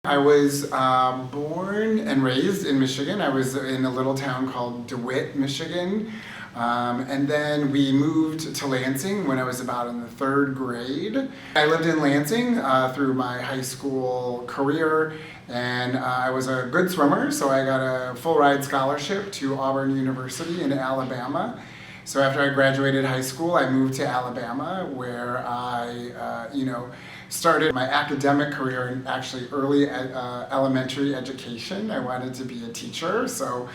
I was born and raised in Michigan. I was in a little town called DeWitt, Michigan. And then we moved to Lansing when I was about in the 3rd grade. I lived in Lansing through my high school career, and I was a good swimmer, so I got a full ride scholarship to Auburn University in Alabama. So after I graduated high school, I moved to Alabama, where I, started my academic career in actually early elementary education. I wanted to be a teacher, so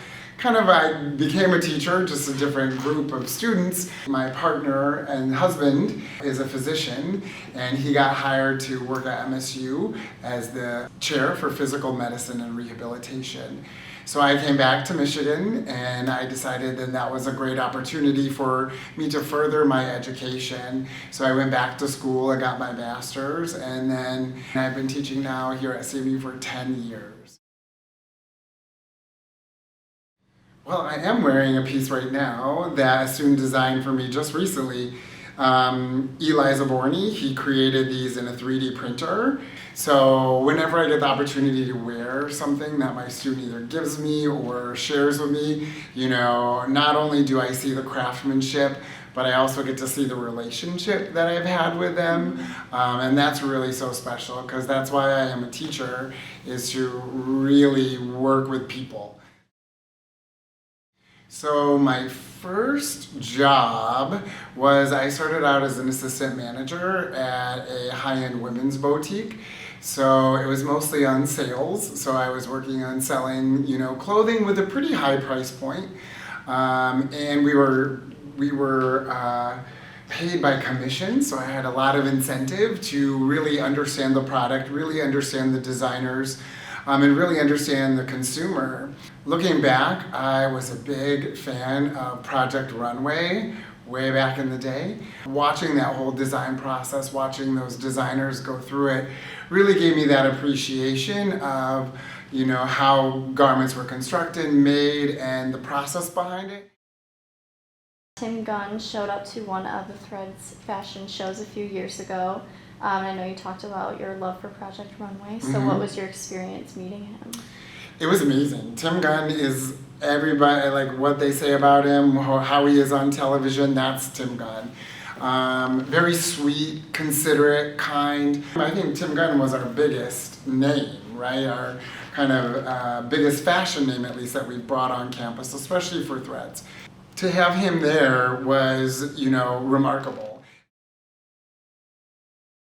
I became a teacher, just a different group of students. My partner and husband is a physician, and he got hired to work at MSU as the chair for physical medicine and rehabilitation. So I came back to Michigan, and I decided that was a great opportunity for me to further my education. So I went back to school, I got my master's, and then I've been teaching now here at CMU for 10 years. Well, I am wearing a piece right now that a student designed for me just recently. Eli Zaborny, he created these in a 3D printer. So whenever I get the opportunity to wear something that my student either gives me or shares with me, not only do I see the craftsmanship, but I also get to see the relationship that I've had with them. And that's really so special, because that's why I am a teacher, is to really work with people. So my first job was, I started out as an assistant manager at a high-end women's boutique. So it was mostly on sales. So I was working on selling, clothing with a pretty high price point. And we were paid by commission, so I had a lot of incentive to really understand the product, really understand the designers, and really understand the consumer. Looking back, I was a big fan of Project Runway way back in the day. Watching that whole design process, watching those designers go through it, really gave me that appreciation of how garments were constructed, made, and the process behind it. Tim Gunn showed up to one of the Threads fashion shows a few years ago. I know you talked about your love for Project Runway, so what was your experience meeting him? It was amazing. Tim Gunn is everybody, like what they say about him, how he is on television, that's Tim Gunn. Very sweet, considerate, kind. I think Tim Gunn was our biggest name, right? Our biggest fashion name, at least, that we brought on campus, especially for Threads. To have him there was, remarkable.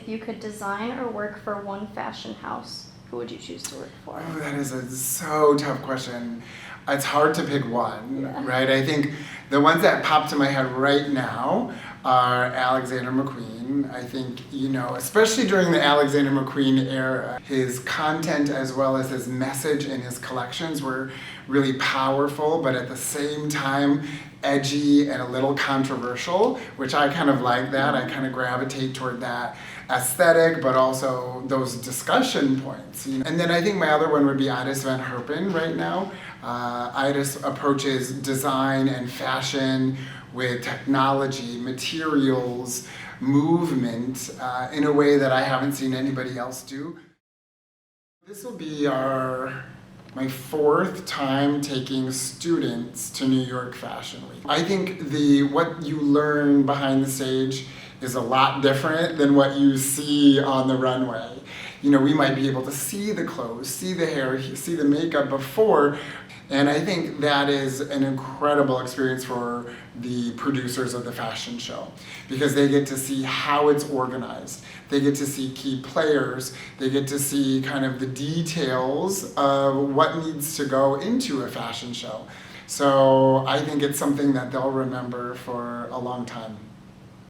If you could design or work for one fashion house, who would you choose to work for? Oh, that is a so tough question. It's hard to pick one, right? I think the ones that pop to my head right now are Alexander McQueen. I think, especially during the Alexander McQueen era, his content as well as his message and his collections were really powerful, but at the same time, edgy and a little controversial, which I kind of like that. I kind of gravitate toward that aesthetic, but also those discussion points. And then I think my other one would be Iris Van Herpen right now. Iris approaches design and fashion with technology, materials, movement, in a way that I haven't seen anybody else do. This will be my 4th time taking students to New York Fashion Week. I think what you learn behind the stage is a lot different than what you see on the runway. We might be able to see the clothes, see the hair, see the makeup before, and I think that is an incredible experience for the producers of the fashion show, because they get to see how it's organized. They get to see key players. They get to see kind of the details of what needs to go into a fashion show. So I think it's something that they'll remember for a long time.